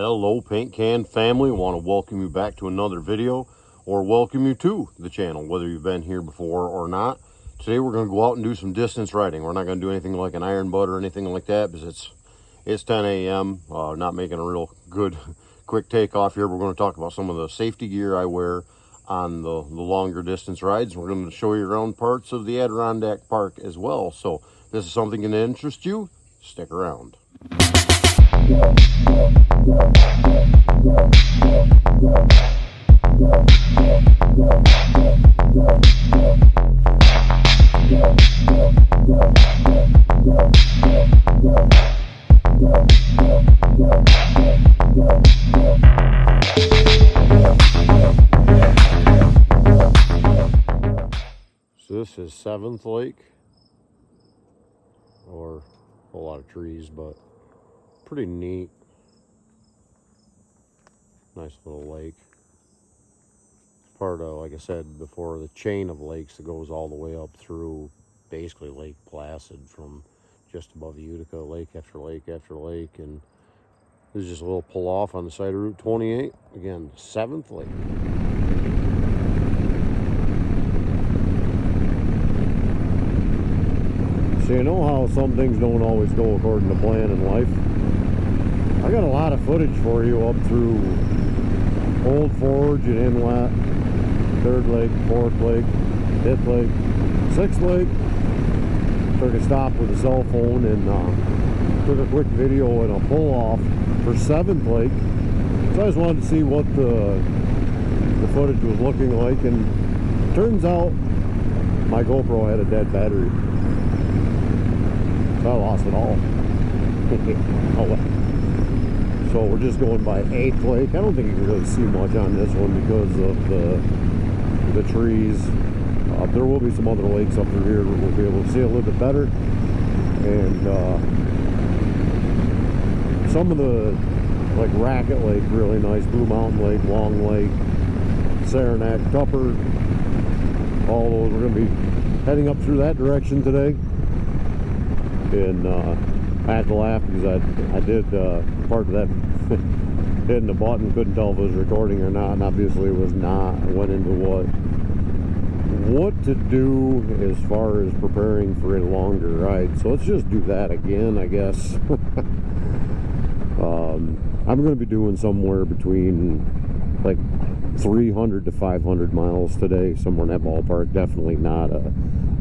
Hello paint can family, want to welcome you back to another video or welcome you to the channel whether you've been here before or not. Today we're going to go out and do some distance riding. We're not going to do anything like an iron butt or anything like that because it's 10 a.m. Not making a real good quick takeoff here. We're going to talk about some of the safety gear I wear on the longer distance rides. We're going to show you around parts of the Adirondack Park as well. So if this is something going to interest you, stick around. So this is 7th Lake, or a lot of trees, but pretty neat. Nice little lake. Part of, like I said before, the chain of lakes that goes all the way up through basically Lake Placid, from just above Utica, lake after lake after lake. And there's just a little pull off on the side of Route 28. Again, 7th Lake. So you know how some things don't always go according to plan in life? I got a lot of footage for you up through Old Forge and Inlet, 3rd Lake, 4th Lake, 5th Lake, 6th Lake. Took a stop with a cell phone and took a quick video and a pull off for 7th Lake. So I just wanted to see what the footage was looking like, and turns out my GoPro had a dead battery. So I lost it all. Oh well. So we're just going by 8th Lake. I don't think you can really see much on this one because of the trees. There will be some other lakes up through here that we'll be able to see a little bit better. And some of the, like Racket Lake, really nice. Blue Mountain Lake, Long Lake, Saranac, Tupper. All those, we're going to be heading up through that direction today. And I had to laugh because I did part of that hitting the button, couldn't tell if it was recording or not, and obviously it was not. I went into what to do as far as preparing for a longer ride. So let's just do that again, I guess. I'm going to be doing somewhere between like 300 to 500 miles today, somewhere in that ballpark. Definitely not a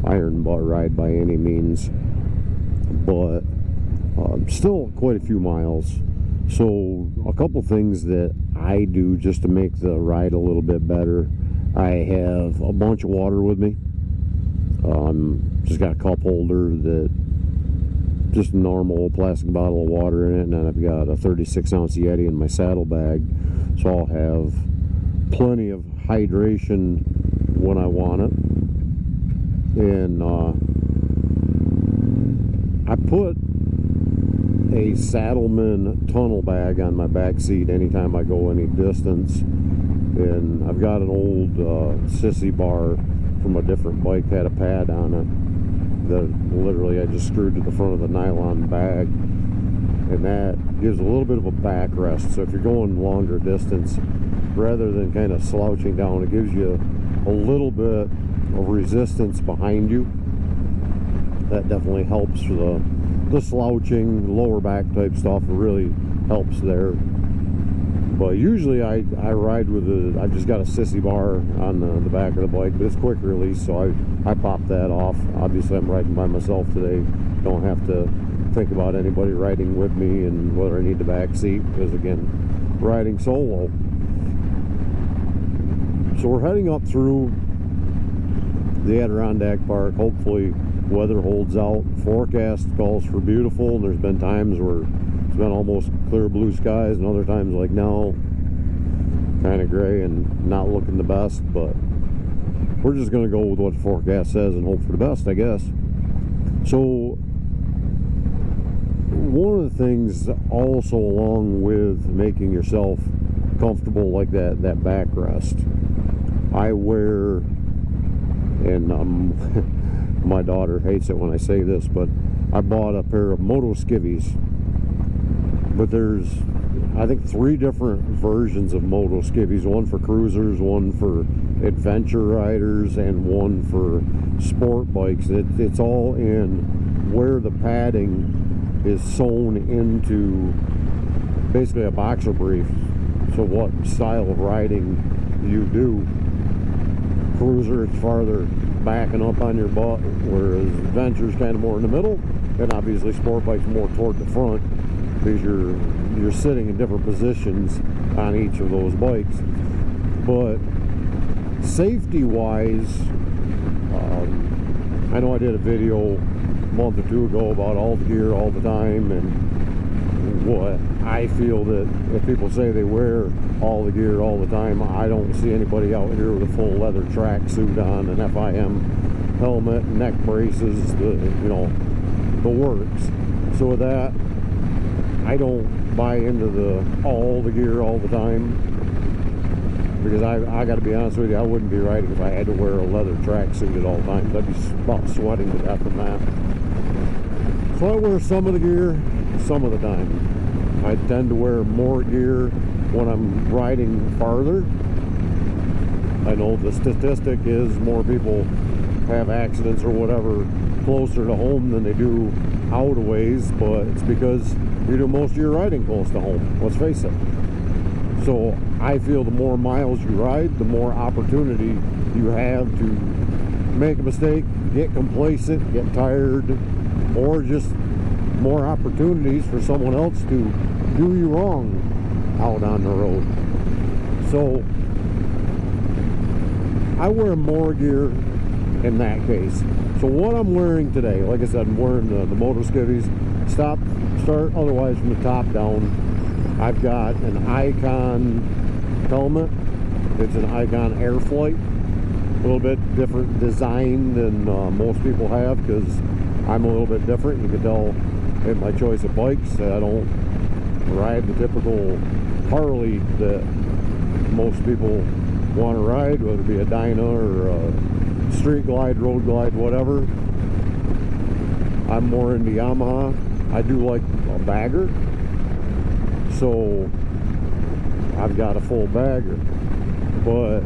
iron butt ride by any means, but still quite a few miles. So a couple things that I do just to make the ride a little bit better. I have a bunch of water with me. Just got a cup holder that just a normal plastic bottle of water in it, and then I've got a 36-ounce Yeti in my saddlebag, so I'll have plenty of hydration when I want it. And I put a Saddleman tunnel bag on my back seat anytime I go any distance, and I've got an old sissy bar from a different bike, had a pad on it that literally I just screwed to the front of the nylon bag, and that gives a little bit of a backrest. So if you're going longer distance, rather than kind of slouching down, it gives you a little bit of resistance behind you. That definitely helps for the slouching, lower back type stuff. It really helps there. But usually I ride with I've just got a sissy bar on the back of the bike, but it's quick release, so I pop that off. Obviously I'm riding by myself today. Don't have to think about anybody riding with me and whether I need the back seat, because again, riding solo. So we're heading up through the Adirondack Park. Hopefully weather holds out. Forecast calls for beautiful, and there's been times where it's been almost clear blue skies, and other times like now, kind of gray and not looking the best. But we're just going to go with what the forecast says and hope for the best, I guess. So one of the things also, along with making yourself comfortable like that backrest, I wear, and my daughter hates it when I say this, but I bought a pair of moto skivvies. But there's, I think 3 different versions of moto skivvies, one for cruisers, one for adventure riders, and one for sport bikes. It's all in where the padding is sewn into basically a boxer brief. So what style of riding you do. Cruiser, it's farther backing up on your butt, whereas adventure is kind of more in the middle, and obviously sport bike's more toward the front because you're sitting in different positions on each of those bikes. But safety wise, I know I did a video a month or 2 ago about all the gear all the time, and what I feel that if people say they wear all the gear all the time, I don't see anybody out here with a full leather track suit on, an FIM helmet, neck braces, the works. So with that, I don't buy into all the gear all the time, because I got to be honest with you, I wouldn't be riding if I had to wear a leather track suit at all times. I'd be about sweating to death from that. So I wear some of the gear some of the time. I tend to wear more gear when I'm riding farther. I know the statistic is more people have accidents or whatever closer to home than they do out a ways, but it's because you do most of your riding close to home, let's face it. So I feel the more miles you ride, the more opportunity you have to make a mistake, get complacent, get tired, or just more opportunities for someone else to do you wrong out on the road. So I wear more gear in that case. So what I'm wearing today, like I said, I'm wearing the moto skivvies, start otherwise from the top down. I've got an Icon helmet. It's an Icon Airflight, a little bit different design than most people have, because I'm a little bit different. You can tell in my choice of bikes, I don't ride the typical Harley that most people want to ride, whether it be a Dyna or a street glide, road glide, whatever. I'm more into Yamaha. I do like a bagger, so I've got a full bagger, but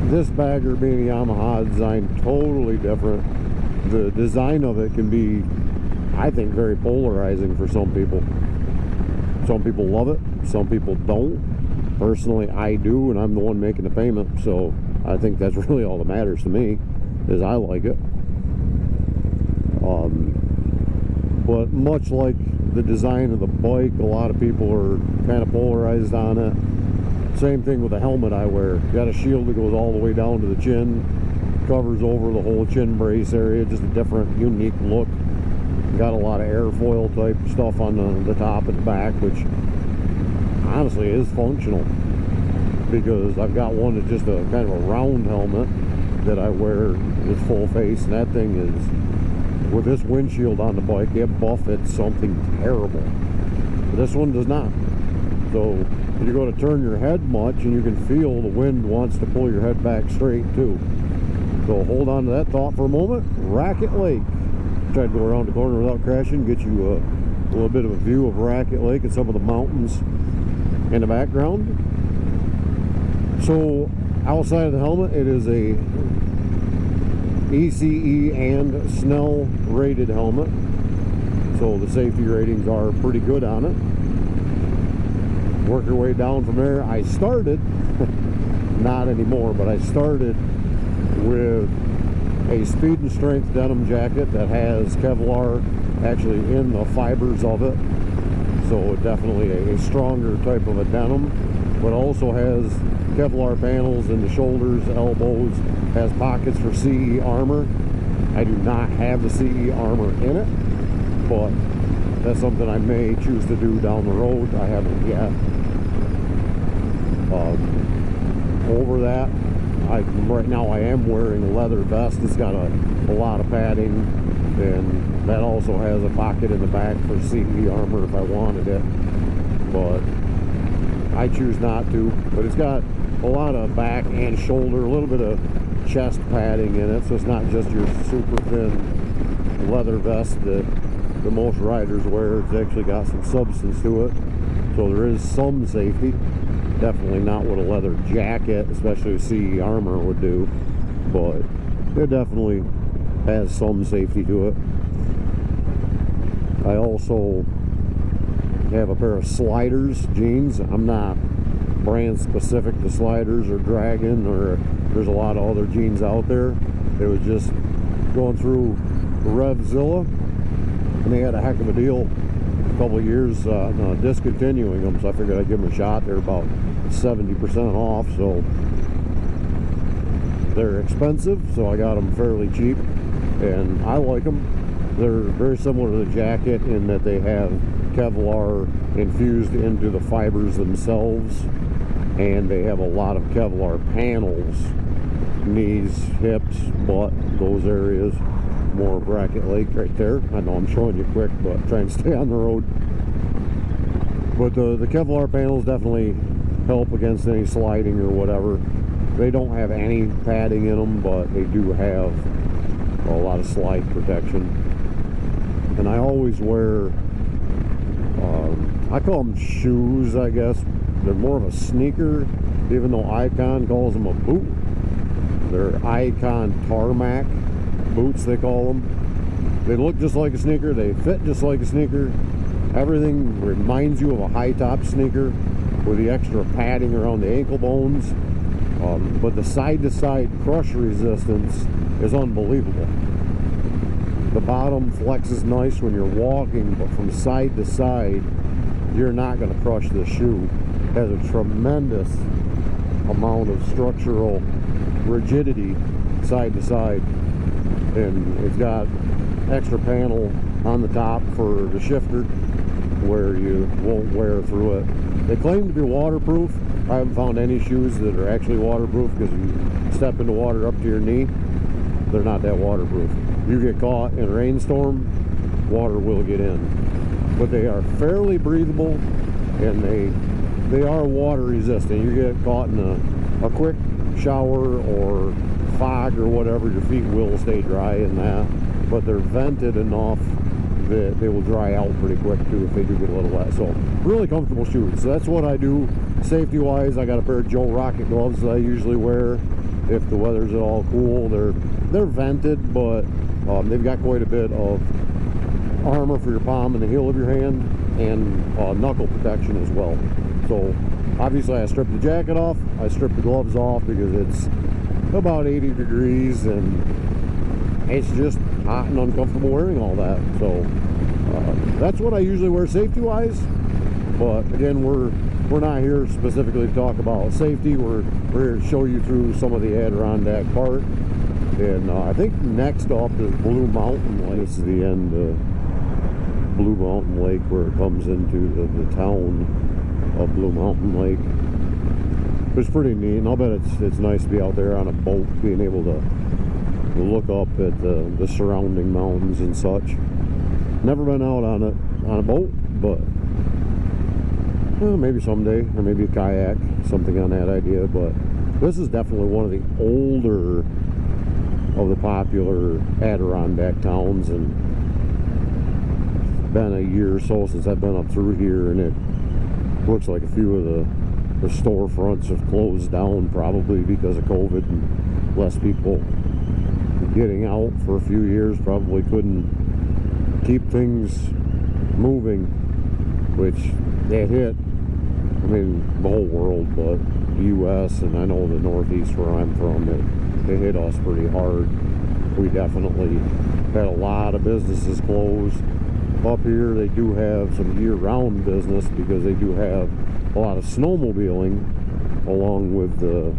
this bagger being a Yamaha design, totally different. The design of it can be, I think, very polarizing for some people. Some people love it, some people don't. Personally, I do, and I'm the one making the payment, so I think that's really all that matters to me, is I like it. But much like the design of the bike, a lot of people are kind of polarized on it. Same thing with the helmet I wear. Got a shield that goes all the way down to the chin, covers over the whole chin brace area, just a different, unique look. Got a lot of airfoil type stuff on the top and the back, which honestly is functional, because I've got one that's just a kind of a round helmet that I wear with full face, and that thing is, with this windshield on the bike, it buffets something terrible. But this one does not. So you're going to turn your head much, and you can feel the wind wants to pull your head back straight too. So hold on to that thought for a moment. Racket Lake. Tried to go around the corner without crashing, get you a little bit of a view of Racket Lake and some of the mountains in the background. So outside of the helmet, it is a ECE and Snell rated helmet, so the safety ratings are pretty good on it. Work your way down from there. I started not anymore, but I started with a Speed and Strength denim jacket that has Kevlar actually in the fibers of it, so definitely a stronger type of a denim, but also has Kevlar panels in the shoulders, elbows, has pockets for CE armor. I do not have the CE armor in it, but that's something I may choose to do down the road. I haven't yet. Over that, right now I am wearing a leather vest. It's got a lot of padding, and that also has a pocket in the back for CE armor if I wanted it, but I choose not to. But it's got a lot of back and shoulder, a little bit of chest padding in it, so it's not just your super thin leather vest that that most riders wear. It's actually got some substance to it, so there is some safety. Definitely not what a leather jacket, especially CE armor, would do, but it definitely has some safety to it. I also have a pair of Sliders jeans. I'm not brand specific to Sliders or Dragon, or there's a lot of other jeans out there. It was just going through RevZilla, and they had a heck of a deal a couple of years discontinuing them, so I figured I'd give them a shot. They're about 70% off, so they're expensive, so I got them fairly cheap, and I like them. They're very similar to the jacket in that they have Kevlar infused into the fibers themselves, and they have a lot of Kevlar panels, knees, hips, butt, those areas. More Bracket Lake right there. I know I'm showing you quick, but try and stay on the road. But the Kevlar panels definitely help against any sliding or whatever. They don't have any padding in them, but they do have a lot of slide protection. And I always wear, I call them shoes, I guess. They're more of a sneaker, even though Icon calls them a boot. They're Icon Tarmac boots, they call them. They look just like a sneaker, they fit just like a sneaker. Everything reminds you of a high top sneaker with the extra padding around the ankle bones. But the side-to-side crush resistance is unbelievable. The bottom flexes nice when you're walking, but from side to side, you're not going to crush this shoe. It has a tremendous amount of structural rigidity side to side, and it's got extra panel on the top for the shifter where you won't wear through it. They claim to be waterproof. I haven't found any shoes that are actually waterproof, because you step into water up to your knee, they're not that waterproof. You get caught in a rainstorm, water will get in. But they are fairly breathable, and they are water resistant. You get caught in a quick shower or fog or whatever, your feet will stay dry in that. But they're vented enough that they will dry out pretty quick too if they do get a little wet. So really comfortable shoes. So that's what I do safety wise. I got a pair of Joe Rocket gloves that I usually wear if the weather's at all cool. They're vented, but they've got quite a bit of armor for your palm and the heel of your hand, and knuckle protection as well. So obviously I stripped the jacket off, I stripped the gloves off because it's about 80 degrees and it's just hot and uncomfortable wearing all that. So that's what I usually wear safety wise. But again, we're not here specifically to talk about safety. We're here to show you through some of the Adirondack part. And I think next up is Blue Mountain Lake. This is the end of Blue Mountain Lake, where it comes into the town of Blue Mountain Lake. It's pretty neat, and I'll bet it's nice to be out there on a boat, being able to look up at the surrounding mountains and such. Never been out on a boat, but well, maybe someday, or maybe a kayak, something on that idea. But this is definitely one of the older of the popular Adirondack towns, and it's been a year or so since I've been up through here, and it looks like a few of the storefronts have closed down, probably because of COVID and less people getting out for a few years. Probably couldn't keep things moving, which it hit, I mean, the whole world, but the U.S. and I know the Northeast where I'm from, it hit us pretty hard. We definitely had a lot of businesses closed. Up here they do have some year-round business because they do have a lot of snowmobiling along with the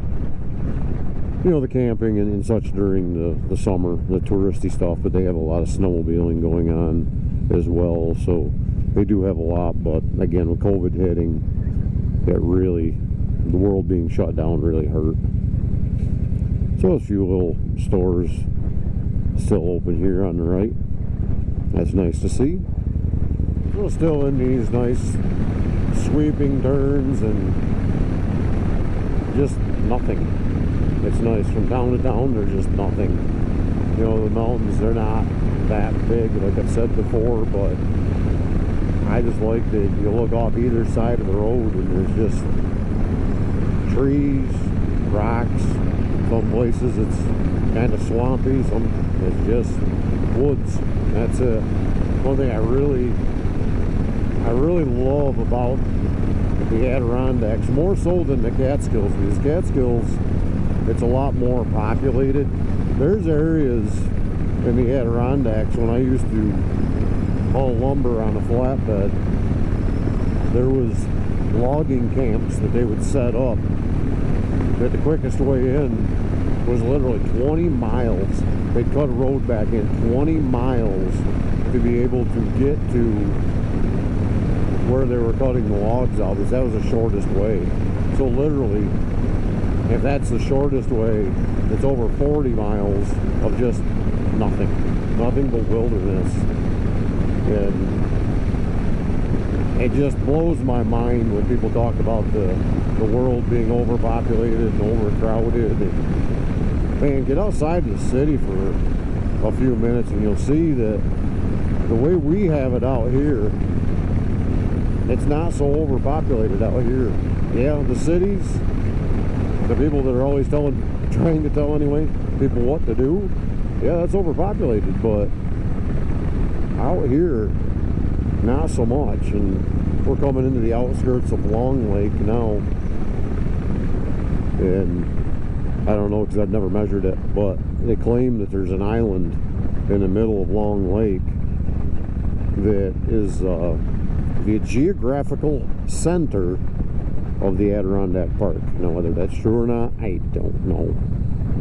camping and such during the summer, the touristy stuff, but they have a lot of snowmobiling going on as well. So they do have a lot, but again, with COVID hitting, it really, the world being shut down really hurt. So a few little stores still open here on the right. That's nice to see. We're still in these nice sweeping turns and just nothing. It's nice from town to town. There's just nothing. The mountains, they're not that big, like I've said before, but I just like that you look off either side of the road and there's just trees, rocks. Some places it's kind of swampy, some it's just woods. That's it. One thing I really love about the Adirondacks, more so than the Catskills, because Catskills, it's a lot more populated. There's areas in the Adirondacks, when I used to haul lumber on a flatbed, there was logging camps that they would set up, that the quickest way in was literally 20 miles. They'd cut a road back in 20 miles to be able to get to where they were cutting the logs out, because that was the shortest way. So literally, if that's the shortest way, it's over 40 miles of just nothing but wilderness. And it just blows my mind when people talk about the world being overpopulated and overcrowded. And, man, get outside of the city for a few minutes and you'll see that the way we have it out here, it's not so overpopulated out here. Yeah, the cities, the people that are always trying to tell anyway, people what to do, yeah, that's overpopulated, but out here, not so much. And we're coming into the outskirts of Long Lake now, and I don't know because I've never measured it, but they claim that there's an island in the middle of Long Lake that is the geographical center of the Adirondack Park. Now, whether that's true or not, I don't know,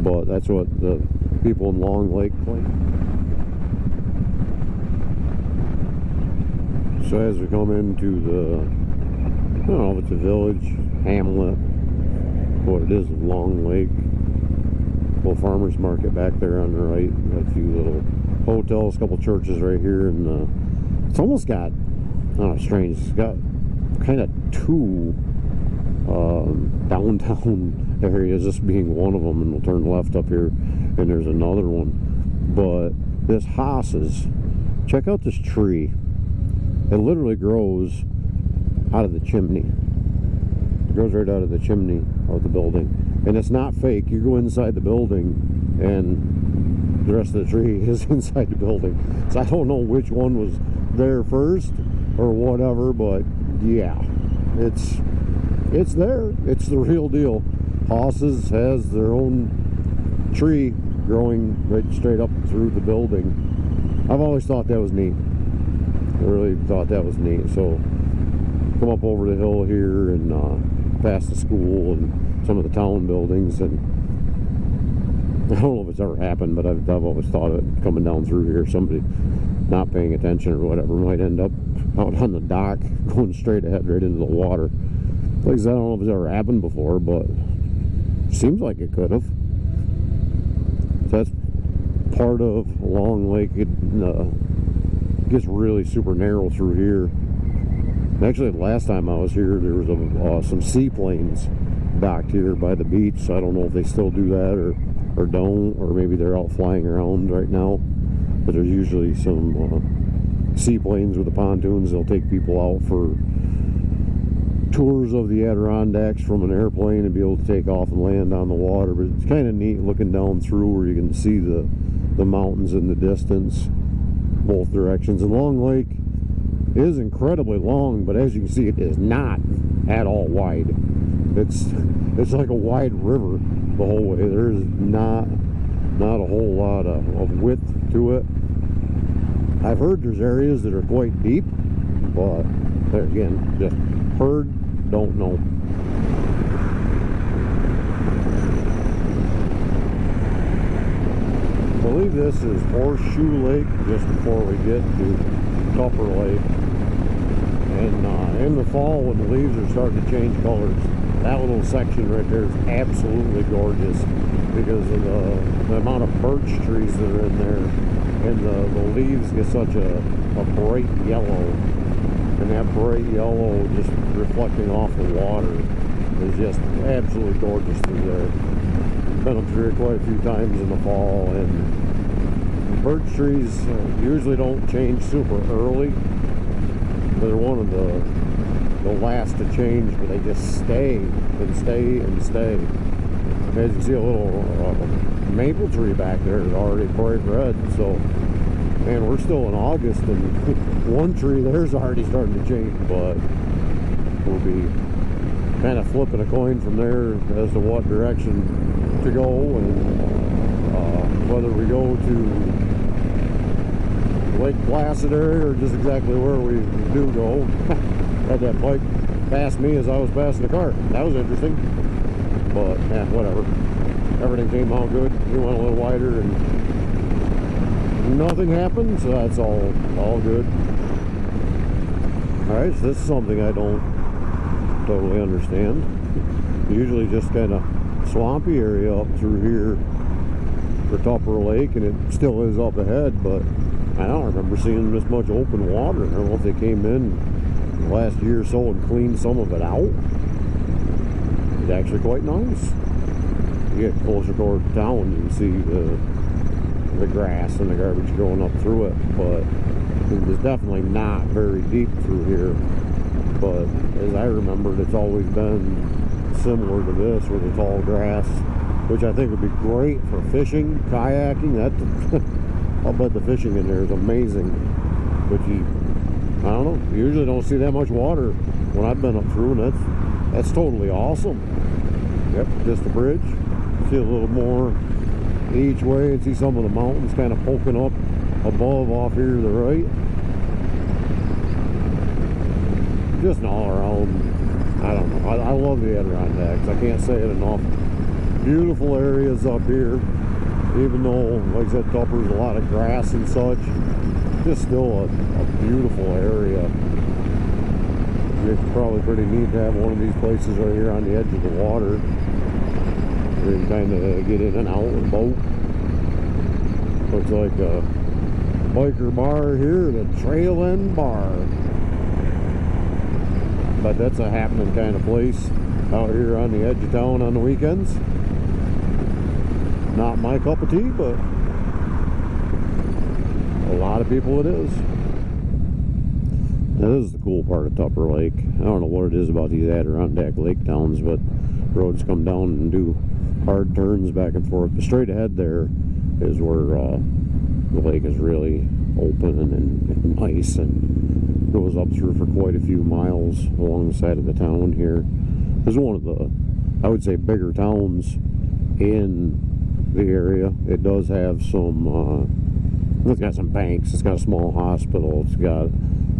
but that's what the people in Long Lake claim. So as we come into the, I don't know if it's a village, hamlet, what it is of Long Lake, little farmer's market back there on the right, got a few little hotels, a couple churches right here, and it's almost got, I don't know, strange, it's got kind of two downtown areas, this being one of them, and we'll turn left up here and there's another one. But this hosses, check out this tree. It literally grows out of the chimney. It grows right out of the chimney of the building, and it's not fake. You go inside the building and the rest of the tree is inside the building. So I don't know which one was there first or whatever, but yeah, it's there. It's the real deal. Hosses has their own tree growing right straight up through the building. I've always thought that was neat. I really thought that was neat. So come up over the hill here and past the school and some of the town buildings, and I don't know if it's ever happened, but I've always thought of it coming down through here. Somebody not paying attention or whatever might end up out on the dock going straight ahead right into the water. Like I said, I don't know if it's ever happened before, but seems like it could have. So that's part of Long Lake. It gets really super narrow through here. Actually, the last time I was here, there was some seaplanes docked here by the beach. So I don't know if they still do that or don't, or maybe they're out flying around right now. But there's usually some seaplanes with the pontoons. They'll take people out for tours of the Adirondacks from an airplane and be able to take off and land on the water. But it's kind of neat looking down through where you can see the mountains in the distance, both directions. And Long Lake is incredibly long, but as you can see, it is not at all wide. It's like a wide river the whole way. There's not a whole lot of width to it. I've heard there's areas that are quite deep, but there again, just heard, don't know. I believe this is Horseshoe Lake, just before we get to Tupper Lake. And in the fall, when the leaves are starting to change colors, that little section right there is absolutely gorgeous because of the amount of birch trees that are in there, and the leaves get such a bright yellow, and that bright yellow just reflecting off the water is just absolutely gorgeous through there. Been up through here quite a few times in the fall, and Birch trees usually don't change super early. They're one of the last to change, but they just stay and stay and stay. As you can see, a little maple tree back there is already bright red. So, man, we're still in August, and one tree there's already starting to change. But we'll be kind of flipping a coin from there as to what direction to go, and whether we go to Lake Placid area or just exactly where we do go. Had that bike pass me as I was passing the car. That was interesting, but yeah, whatever. Everything came out good. We went a little wider and nothing happened, so that's all good. All right, so this is something I don't totally understand. Usually just kind of swampy area up through here for Tupper Lake, and it still is up ahead, but I don't remember seeing this much open water. I don't know if they came in the last year or so and cleaned some of it out. It's actually quite nice. You get closer toward town, you can see the grass and the garbage growing up through it, but it's definitely not very deep through here. But as I remembered, it's always been similar to this with the tall grass, which I think would be great for fishing, kayaking. I'll bet the fishing in there is amazing. But I don't know, you usually don't see that much water when I've been up through, and that's totally awesome. Yep, just the bridge. See a little more each way, and see some of the mountains kind of poking up above off here to the right. Just an all around, I don't know, I love the Adirondacks. I can't say it enough. Beautiful areas up here, even though, like I said, Tupper's a lot of grass and such. Just still a beautiful area. It's probably pretty neat to have one of these places right here on the edge of the water. You can kind of get in and out with a boat. Looks like a biker bar here, the Trail End Bar. But that's a happening kind of place out here on the edge of town on the weekends. Not my cup of tea, but a lot of people it is. Now, this is the cool part of Tupper Lake. I don't know what it is about these Adirondack lake towns, but roads come down and do hard turns back and forth. But straight ahead there is where the lake is really open and nice, and goes up through for quite a few miles along the side of the town here. This is one of the, I would say, bigger towns in the area. It does have some, it's got some banks, it's got a small hospital, it's got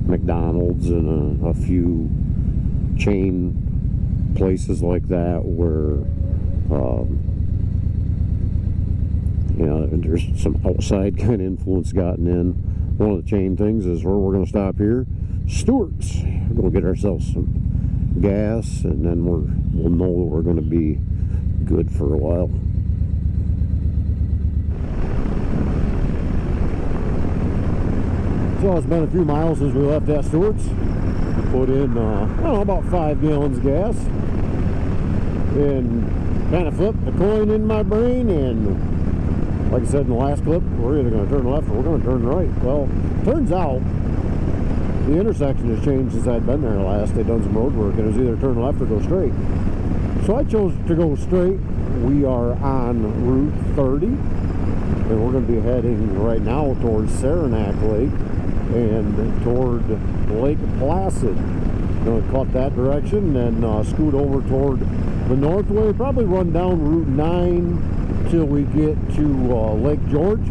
McDonald's and a few chain places like that where, you know, there's some outside kind of influence gotten in. One of the chain things is where we're going to stop here, Stewart's. We're going to get ourselves some gas, and then we'll know that we're going to be good for a while. So it's been a few miles since we left that Stewart's. We put in, I don't know, about 5 gallons of gas, and kind of flipped the coin in my brain, and like I said in the last clip, we're either going to turn left or we're going to turn right. Well, turns out the intersection has changed since I'd been there last. They'd done some road work, and it was either turn left or go straight. So I chose to go straight. We are on Route 30, and we're going to be heading right now towards Saranac Lake and toward Lake Placid. Going to cut that direction, then scoot over toward the north way, probably run down Route 9 till we get to Lake George,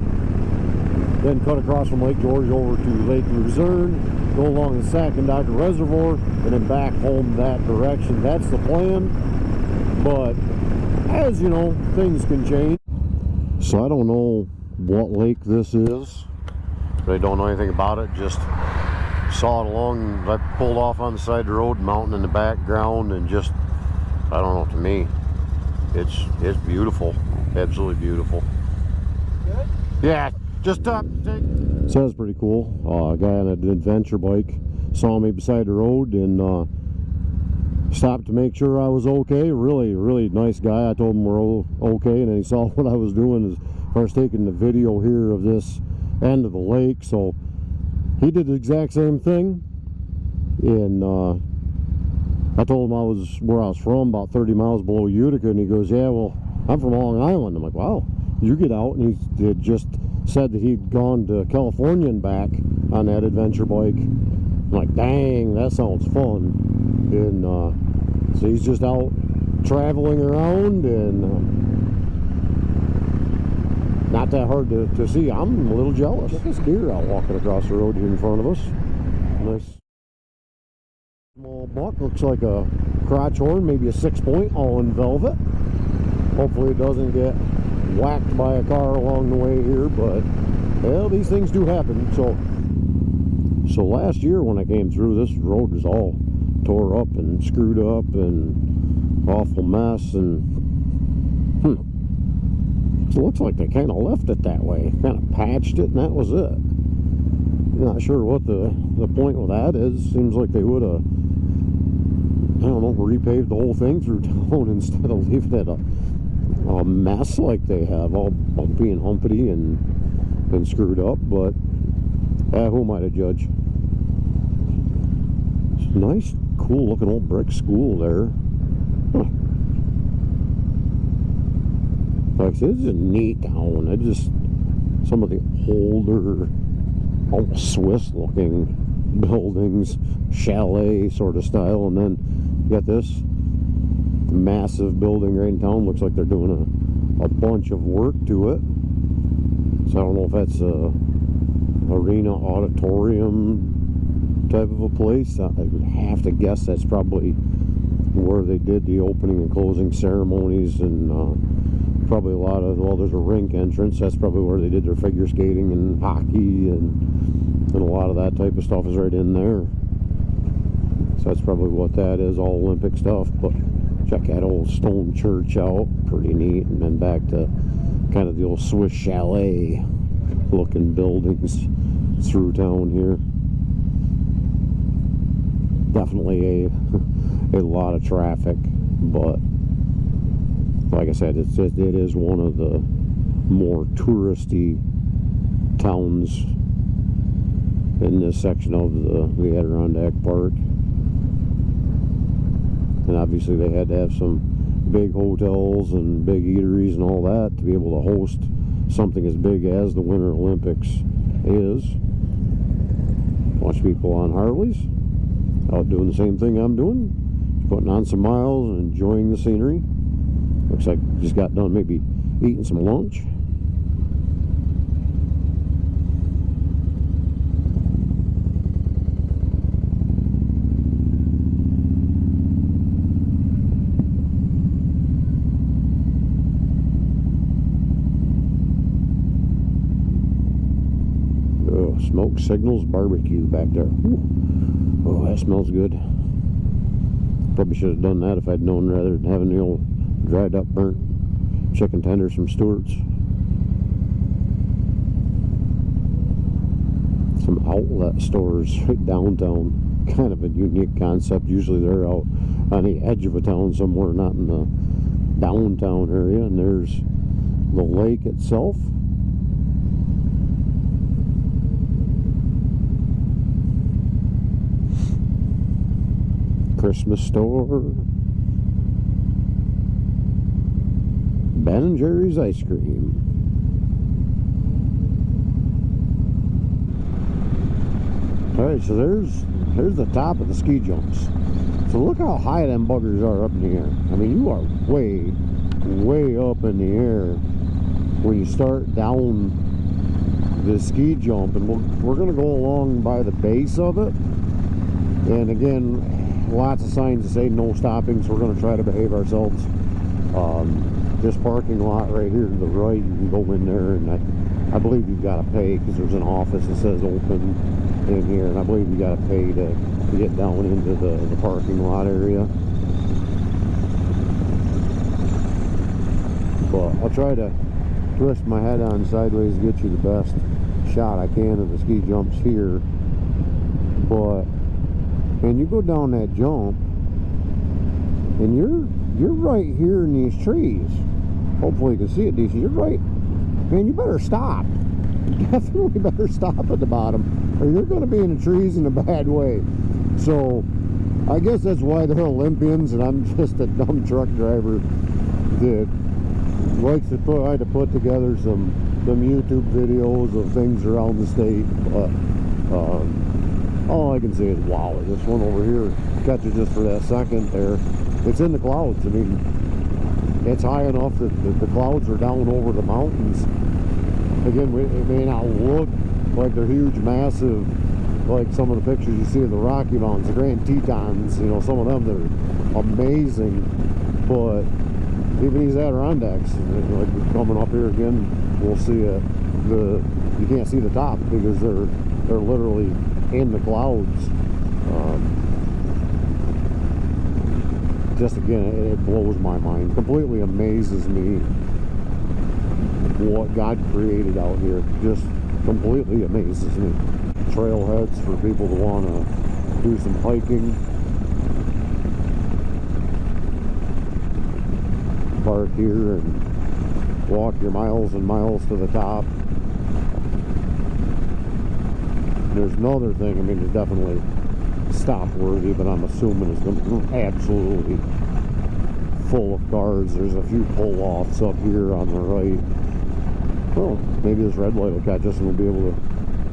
then cut across from Lake George over to Lake Luzerne, go along the Sac-and-Dodger Reservoir, and then back home that direction. That's the plan, but as you know, things can change. So I don't know what lake this is. I don't know anything about it, just saw it along, I pulled off on the side of the road, mountain in the background, and just, I don't know, to me, it's beautiful. Absolutely beautiful. Good? Yeah, just stop. So that's pretty cool. A guy on an adventure bike saw me beside the road and stopped to make sure I was okay. Really, really nice guy. I told him we're okay, and then he saw what I was doing as I was taking the video here of this end of the lake, so he did the exact same thing. And I told him I was where I was from, about 30 miles below Utica, and he goes, yeah, well, I'm from Long Island. I'm like, wow, you get out. And he had just said that he'd gone to California and back on that adventure bike. I'm like, dang, that sounds fun. And so he's just out traveling around, and not that hard to see. I'm a little jealous. Look at this deer out walking across the road here in front of us. Nice small buck. Looks like a crotch horn, maybe a 6-point, all in velvet. Hopefully it doesn't get whacked by a car along the way here, but well, these things do happen. So last year when I came through, this road was all tore up and screwed up and awful mess, and it looks like they kind of left it that way, kind of patched it, and that was it. Not sure what the point with that is. Seems like they would have, I don't know, repaved the whole thing through town instead of leaving it a mess like they have, all bumpy and humpity and screwed up. But who am I to judge? It's a nice, cool looking old brick school there. Huh. Like I said, this is a neat town. It just, some of the older, almost Swiss looking buildings, chalet sort of style, and then you got this massive building right in town. Looks like they're doing a bunch of work to it. So I don't know if that's a arena auditorium type of a place. I would have to guess that's probably where they did the opening and closing ceremonies, and probably a lot of, well, there's a rink entrance. That's probably where they did their figure skating and hockey, and a lot of that type of stuff is right in there. So that's probably what that is, all Olympic stuff. But check that old stone church out, pretty neat. And then back to kind of the old Swiss chalet looking buildings through town here. Definitely a lot of traffic, but like I said, it is one of the more touristy towns in this section of the Adirondack Park. And obviously they had to have some big hotels and big eateries and all that to be able to host something as big as the Winter Olympics is. Watch people on Harleys out doing the same thing I'm doing, putting on some miles and enjoying the scenery. Looks like just got done maybe eating some lunch. Oh, Smoke Signals Barbecue back there. Ooh. Oh, that smells good. Probably should have done that if I'd known, rather than having the old dried up burnt chicken tenders from Stewart's. Some outlet stores right downtown. Kind of a unique concept. Usually they're out on the edge of a town somewhere, not in the downtown area. And there's the lake itself. Christmas store. Ben & Jerry's ice cream. Alright, so there's the top of the ski jumps. So look how high them buggers are up in the air. I mean, you are way, way up in the air when you start down the ski jump. And we're going to go along by the base of it. And again, lots of signs that say no stopping, so we're going to try to behave ourselves. This parking lot right here to the right, you can go in there, and I believe you've got to pay, because there's an office that says open in here, and I believe you got to pay to get down into the parking lot area. But I'll try to twist my head on sideways to get you the best shot I can of the ski jumps here. But when you go down that jump, and you're right here in these trees. Hopefully you can see it decent. You're right man, you better stop. You definitely better stop at the bottom, or you're going to be in the trees in a bad way. So I guess that's why they're Olympians, and I'm just a dumb truck driver that likes to put together some YouTube videos of things around the state. But all I can say is, wow, this one over here catches just for that second there. It's in the clouds. I mean, it's high enough that the clouds are down over the mountains. Again, it may not look like they're huge, massive, like some of the pictures you see of the Rocky Mountains, the Grand Tetons, you know, some of them, they're amazing. But even these Adirondacks, like coming up here again, we'll see you can't see the top because they're literally in the clouds. Just again, it blows my mind, completely amazes me what God created out here. Just completely amazes me. Trailheads for people to want to do some hiking. Park here and walk your miles and miles to the top. There's another thing, I mean, it's definitely stop worthy, but I'm assuming it's going to be absolutely full of cars. There's a few pull-offs up here on the right. Well, maybe this red light will catch us and we'll be able to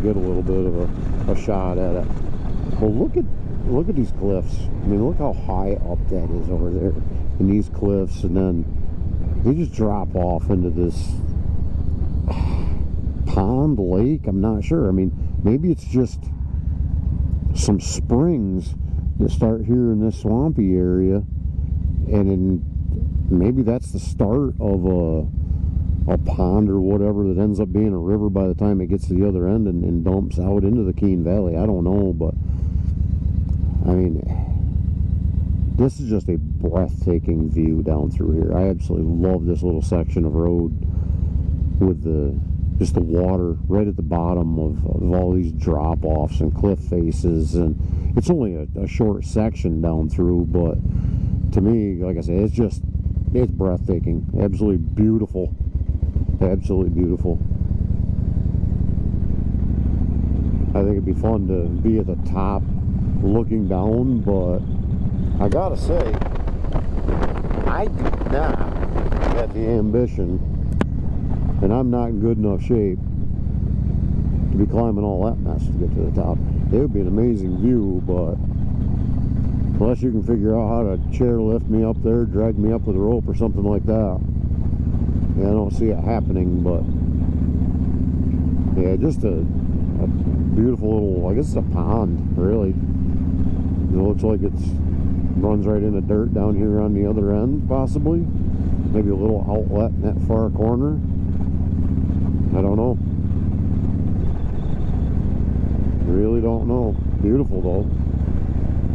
get a little bit of a shot at it. Well, look at these cliffs. I mean, look how high up that is over there. And these cliffs, and then they just drop off into this pond, lake, I'm not sure. I mean, maybe it's just some springs that start here in this swampy area, and then maybe that's the start of a pond or whatever that ends up being a river by the time it gets to the other end and dumps out into the Keene Valley. I don't know, but I mean, this is just a breathtaking view down through here. I absolutely love this little section of road with just the water right at the bottom of all these drop-offs and cliff faces. And it's only a short section down through, but to me, like I said, it's breathtaking. Absolutely beautiful. Absolutely beautiful. I think it'd be fun to be at the top looking down, but I gotta say, I do not have the ambition, and I'm not in good enough shape to be climbing all that mess to get to the top. It would be an amazing view, but unless you can figure out how to chairlift me up there, drag me up with a rope or something like that, yeah, I don't see it happening. But yeah, just a beautiful little, I guess it's a pond, really. It looks like it runs right into dirt down here on the other end, possibly. Maybe a little outlet in that far corner. I don't know. Really don't know. Beautiful though.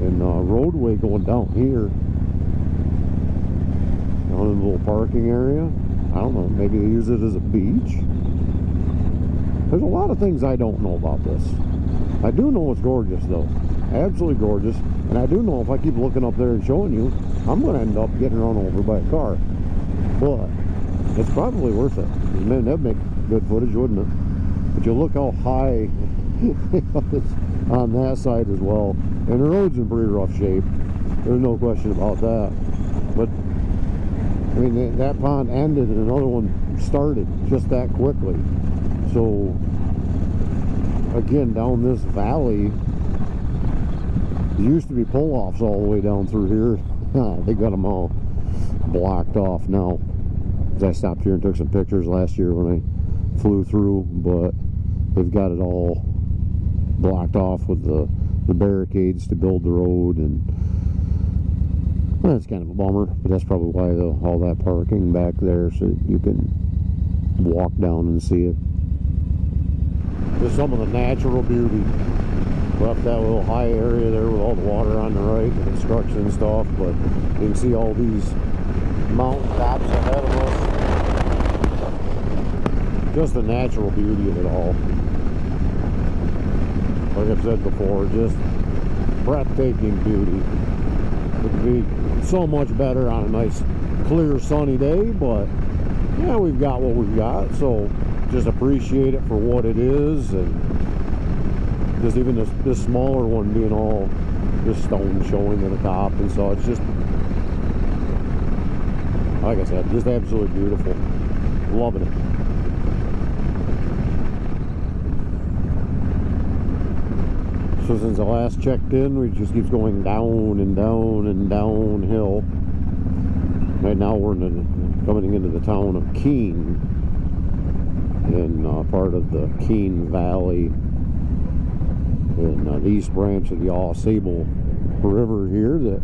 And roadway going down here, down in the little parking area. I don't know, maybe they use it as a beach. There's a lot of things I don't know about this. I do know it's gorgeous though, absolutely gorgeous. And I do know if I keep looking up there and showing you, I'm going to end up getting run over by a car. But it's probably worth it. Man, that'd make good footage, wouldn't it? But you look how high it's on that side as well. And the road's in pretty rough shape. There's no question about that. But I mean, that pond ended and another one started just that quickly. So again, down this valley, there used to be pull-offs all the way down through here. They got them all blocked off now. I stopped here and took some pictures last year when I flew through, but they've got it all blocked off with the barricades to build the road, and well, that's kind of a bummer, but that's probably why all that parking back there, so you can walk down and see it. There's some of the natural beauty. Left that little high area there with all the water on the right, the construction and stuff, but you can see all these mountain tops ahead of us. Just the natural beauty of it all. Like I've said before, just breathtaking beauty. It would be so much better on a nice, clear, sunny day, but yeah, we've got what we've got, so just appreciate it for what it is. And just even this smaller one being all this stone showing at the top, and so it's just, like I said, just absolutely beautiful. Loving it. So since I last checked in, we just keeps going down and down and downhill. Right now we're coming into the town of Keene, in part of the Keene Valley, in the east branch of the Au-Sable River here. That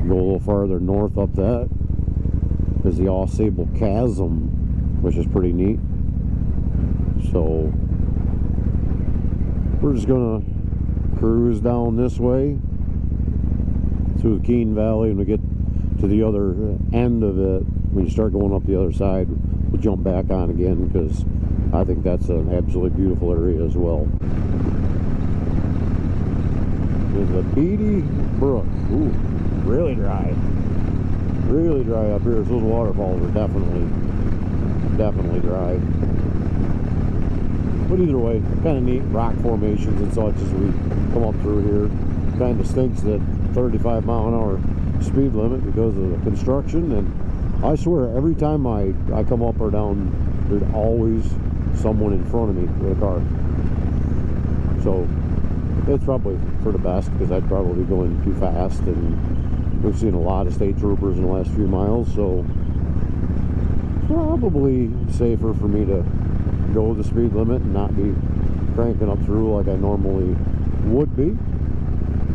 go a little farther north up that is the Au-Sable Chasm, which is pretty neat. So we're just gonna cruise down this way through the Keene Valley, and we get to the other end of it. When you start going up the other side, we'll jump back on again, because I think that's an absolutely beautiful area as well. There's the Beatty Brook. Ooh, really dry. Really dry up here. So those waterfalls are definitely dry. But either way, kind of neat rock formations and such as we come up through here. Kind of stinks that 35-mile-an-hour speed limit because of the construction, and I swear every time I come up or down, there's always someone in front of me with a car. So it's probably for the best, because I'd probably be going too fast, and we've seen a lot of state troopers in the last few miles, so probably safer for me to go the speed limit and not be cranking up through like I normally would be.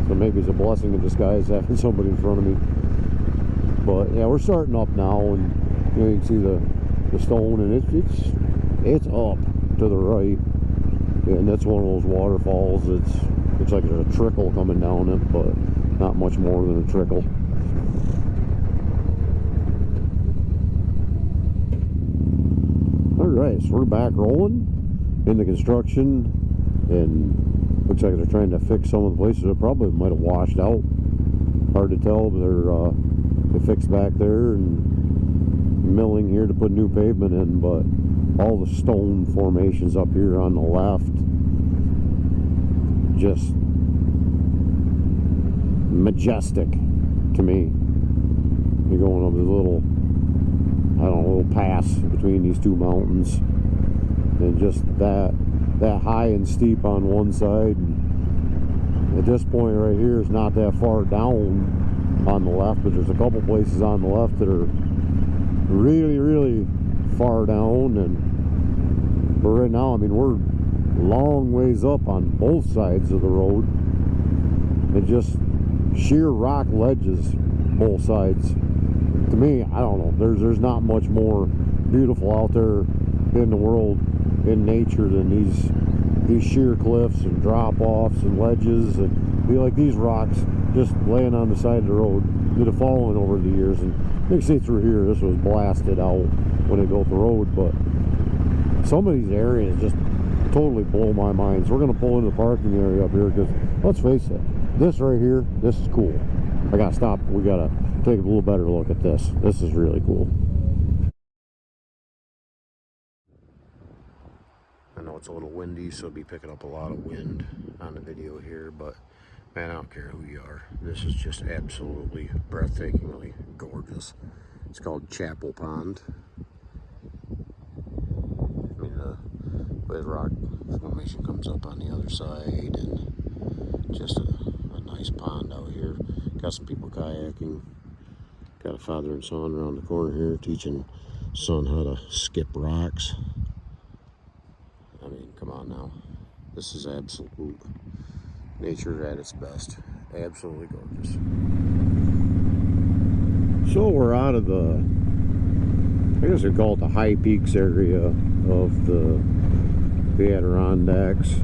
So maybe it's a blessing in disguise having somebody in front of me. But yeah, we're starting up now, and you know, you can see the stone, and it's up to the right, and that's one of those waterfalls. It's like there's a trickle coming down it, but not much more than a trickle. All right, so we're back rolling in the construction, and looks like they're trying to fix some of the places that probably might have washed out. Hard to tell, but they fixed back there and milling here to put new pavement in. But all the stone formations up here on the left, just majestic to me. You're going up this little, I don't know, little pass between these two mountains, and just that high and steep on one side. And at this point right here is not that far down on the left, but there's a couple places on the left that are really far down. But right now, I mean, we're long ways up on both sides of the road, and just sheer rock ledges both sides. To me, I don't know, there's not much more beautiful out there in the world, in nature, than these sheer cliffs and drop-offs and ledges, and like these rocks just laying on the side of the road that have fallen over the years. And you can see through here, this was blasted out when they built the road, but some of these areas just totally blow my mind. So we're going to pull into the parking area up here, because let's face it, this right here, this is cool. I got to stop. We got to take a little better look at this. This is really cool. I know it's a little windy, so I'll be picking up a lot of wind on the video here, but man, I don't care who you are. This is just absolutely breathtakingly gorgeous. It's called Chapel Pond. I mean, the rock formation comes up on the other side, and just a nice pond out here. Got some people kayaking. Got a father and son around the corner here teaching son how to skip rocks. I mean, come on now. This is absolute nature at its best. Absolutely gorgeous. So we're out of the, I guess we call it the high peaks area of the Adirondacks.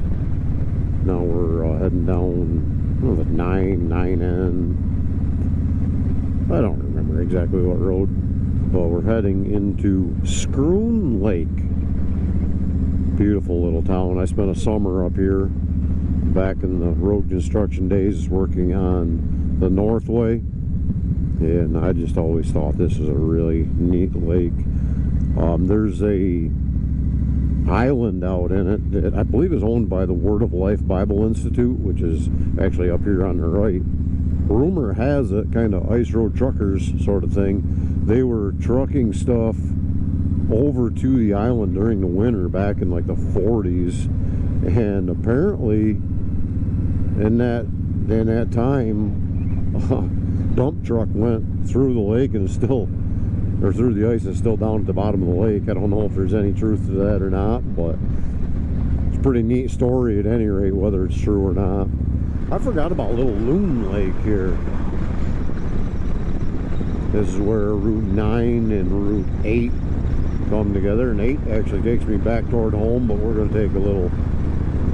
Now we're heading down, I don't know, the 9N. I don't remember exactly what road, but we're heading into Scroon Lake. Beautiful little town. I spent a summer up here back in the road construction days working on the Northway, and I just always thought this was a really neat lake. There's a island out in it that I believe is owned by the Word of Life Bible Institute, which is actually up here on the right. Rumor has it, kind of ice road truckers sort of thing, they were trucking stuff over to the island during the winter back in like the 40s, and apparently in that time dump truck went through the lake and is still, or through the ice, is still down at the bottom of the lake. I don't know if there's any truth to that or not, but it's a pretty neat story at any rate, whether it's true or not. I forgot about Little Loon Lake here. This is where Route 9 and Route 8 come together, and 8 actually takes me back toward home, but we're going to take a little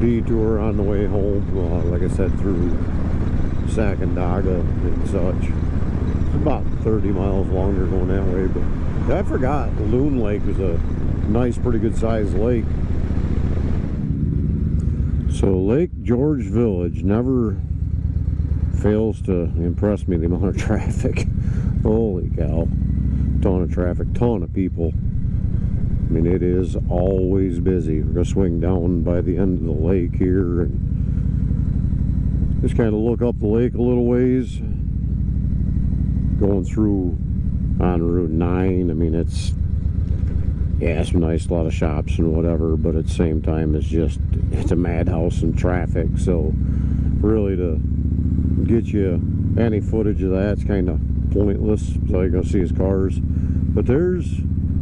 detour on the way home, like I said, through Sacandaga and such. It's about 30 miles longer going that way, but I forgot Loon Lake was a nice, pretty good sized lake. So Lake George Village never fails to impress me, the amount of traffic. Holy cow, ton of traffic, ton of people. I mean, it is always busy. We're going to swing down by the end of the lake here and just kind of look up the lake a little ways. Going through on Route 9, I mean, it's nice, a lot of shops and whatever, but at the same time, it's a madhouse in traffic. So really, to get you any footage of that's kind of pointless. So all you're going to see is cars. But there's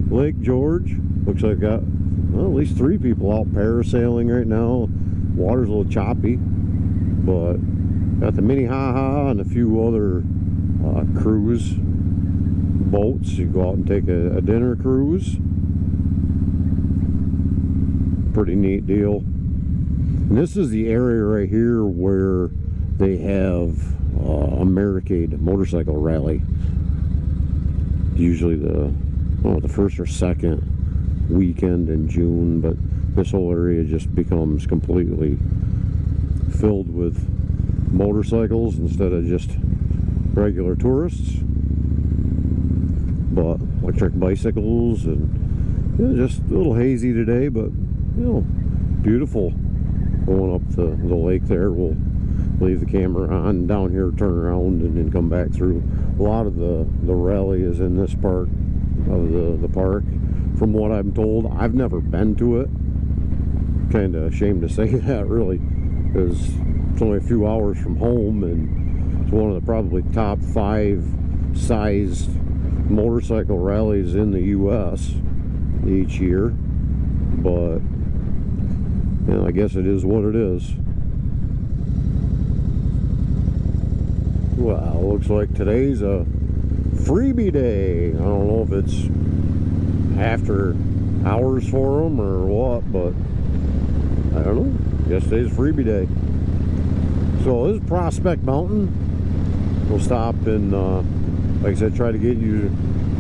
Lake George. Looks like got, well, at least 3 people out parasailing right now. Water's a little choppy, but got the Minnehaha and a few other cruise boats. You go out and take a dinner cruise. Pretty neat deal. And this is the area right here where they have a Americade motorcycle rally. Usually the first or second weekend in June, but this whole area just becomes completely filled with motorcycles instead of just regular tourists. But electric bicycles, and just a little hazy today, but beautiful. Going up the lake there, we'll leave the camera on down here, turn around, and then come back through. A lot of the rally is in this part of the park, from what I'm told. I've never been to it. Kind of ashamed to say that, really, because it's only a few hours from home, and it's one of the probably top 5 sized motorcycle rallies in the U.S. each year. But I guess it is what it is. Well, looks like today's a freebie day. I don't know if it's after hours for them or what, but I don't know. Guess today's freebie day. So this is Prospect Mountain. We'll stop and, like I said, try to get you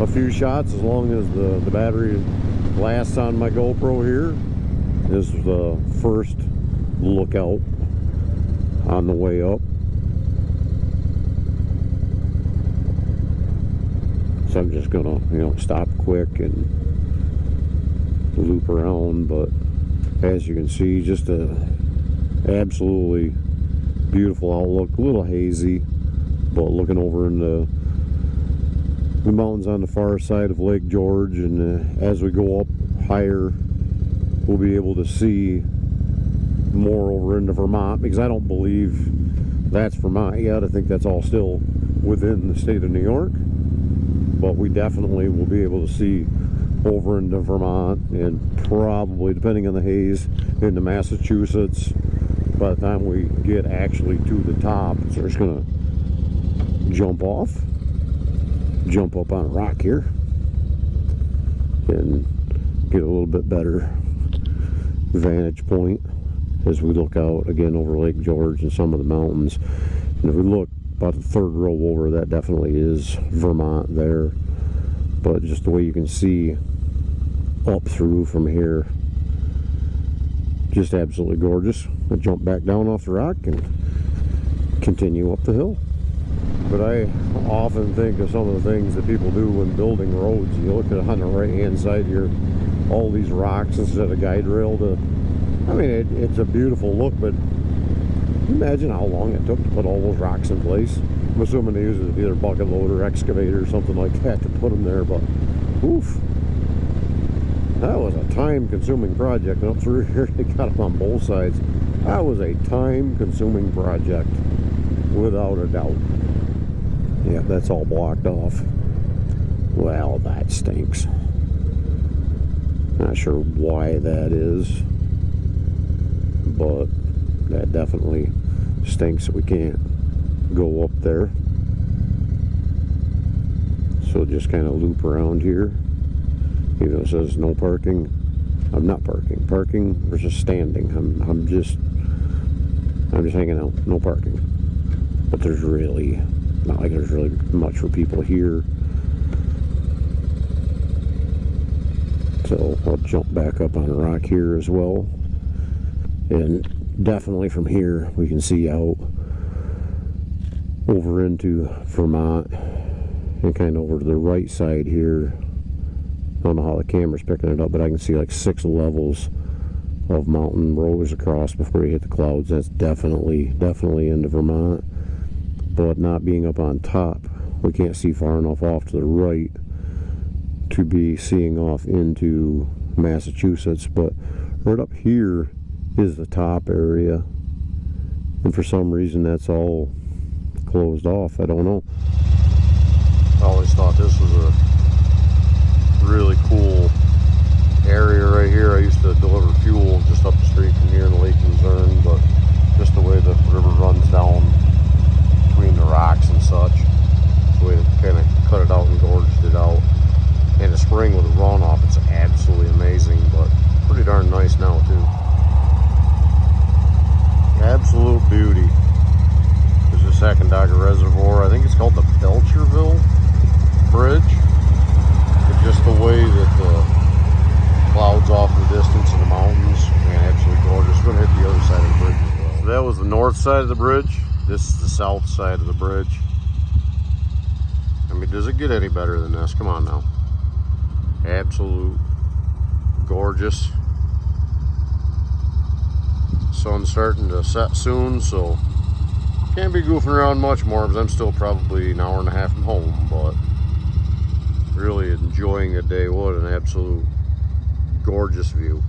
a few shots as long as the battery lasts on my GoPro here. This is the first lookout on the way up. So I'm just gonna, stop quick and loop around. But as you can see, just a absolutely beautiful outlook. A little hazy, but looking over in the mountains on the far side of Lake George, and as we go up higher, we'll be able to see more over into Vermont, because I don't believe that's Vermont yet. I think that's all still within the state of New York, but we definitely will be able to see over into Vermont, and probably, depending on the haze, into Massachusetts by the time we get actually to the top. So we're just gonna jump up on a rock here and get a little bit better vantage point as we look out again over Lake George and some of the mountains. And if we look about the 3rd row over, that definitely is Vermont there. But just the way you can see up through from here, just absolutely gorgeous. We'll jump back down off the rock and continue up the hill. But I often think of some of the things that people do when building roads. You look at it on the right hand side here, all these rocks instead of guide rail to, I mean, it's a beautiful look, but imagine how long it took to put all those rocks in place. I'm assuming they use either bucket loader, excavator, or something like that to put them there, but oof. That was a time-consuming project. Up through here, they got them on both sides. That was a time-consuming project, without a doubt. Yeah, that's all blocked off. Well, that stinks. Not sure why that is, but that definitely stinks. We can't go up there. So just kind of loop around here. Even though it says no parking, I'm not parking. Parking versus standing. I'm just hanging out. No parking. But there's really not like there's really much for people here. So I'll jump back up on a rock here as well. And definitely from here we can see out over into Vermont and kind of over to the right side here. I don't know how the camera's picking it up, but I can see like 6 levels of mountain rows across before you hit the clouds. That's definitely into Vermont. But not being up on top, we can't see far enough off to the right to be seeing off into Massachusetts. But right up here is the top area, and for some reason that's all closed off. I don't know. I always thought this was a really cool area right here. I used to deliver fuel just up the street from here in Lake Luzerne, but just the way the river runs down between the rocks and such, the way they kind of cut it out and gorged it out. In the spring with a runoff, it's absolutely amazing, but pretty darn nice now too. Absolute beauty. There's the Sacandaga Reservoir. I think it's called the Belcherville Bridge. Just the way that the clouds off in the distance and the mountains, man, absolutely gorgeous. We're going to hit the other side of the bridge as well. So that was the north side of the bridge. This is the south side of the bridge. I mean, does it get any better than this? Come on now. Absolute gorgeous. Sun's starting to set soon, so can't be goofing around much more because I'm still probably an hour and a half from home, but really enjoying the day. What an absolute gorgeous view.